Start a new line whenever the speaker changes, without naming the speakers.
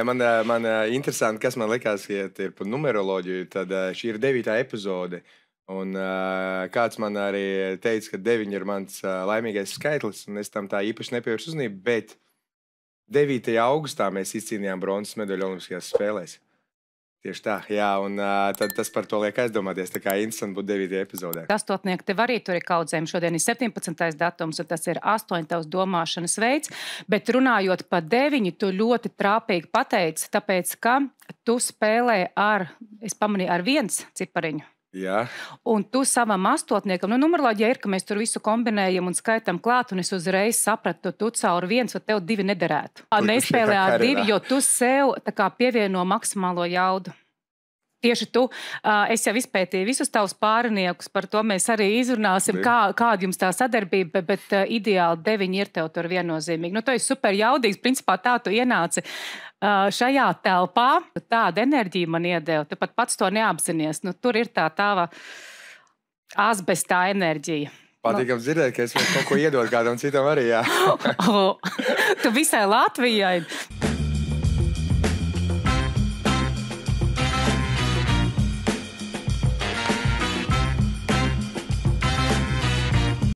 Man interesanti, kas man likās, ja ir par numeroloģiju, tad šī ir 9. epizode. Un kāds man arī teica, ka 9 ir mans laimīgais skaitlis, un es tam tā īpaši nepievēršu uzmanību, bet 9. augustā mēs izcīnījām bronzas medaļu Olimpiskajās spēlēs. Tieši tā, jā, un tad tas par to liek aizdomāties, tā kā interesanti būt 9. epizodē.
Astotnieki, tev arī tur ir kaudzējumi. Šodien ir 17. datums, un tas ir 8 tavs domāšanas veids, bet runājot par 9, tu ļoti trāpīgi pateici, tāpēc, ka tu spēlē es pamanīju, ar 1 cipariņu.
Jā.
Un tu savam astotniekam, numeroloģija ir, ka mēs tur visu kombinējam un skaitam klāt, un es uzreiz sapratu, tu caur 1, vai tev 2 nederētu. Nespēlē ar 2, jo tu sev tā kā pievieno maksimālo jaudu. Tieši tu, es jau izpētīju visus tavus pāriniekus, par to mēs arī izrunāsim, kāda jums tā sadarbība, bet ideāli 9 ir tev tur viennozīmīgi. Nu, tu esi super jaudīgs, principā tā tu ienāci šajā telpā, tāda enerģija man iedeva, tu pat pats to neapzinies. Nu, tur ir tā tava asbestā enerģija.
Patīkam dzirdēt, ka es kaut ko iedod kādam citam arī, jā.
Tu visai Latvijai.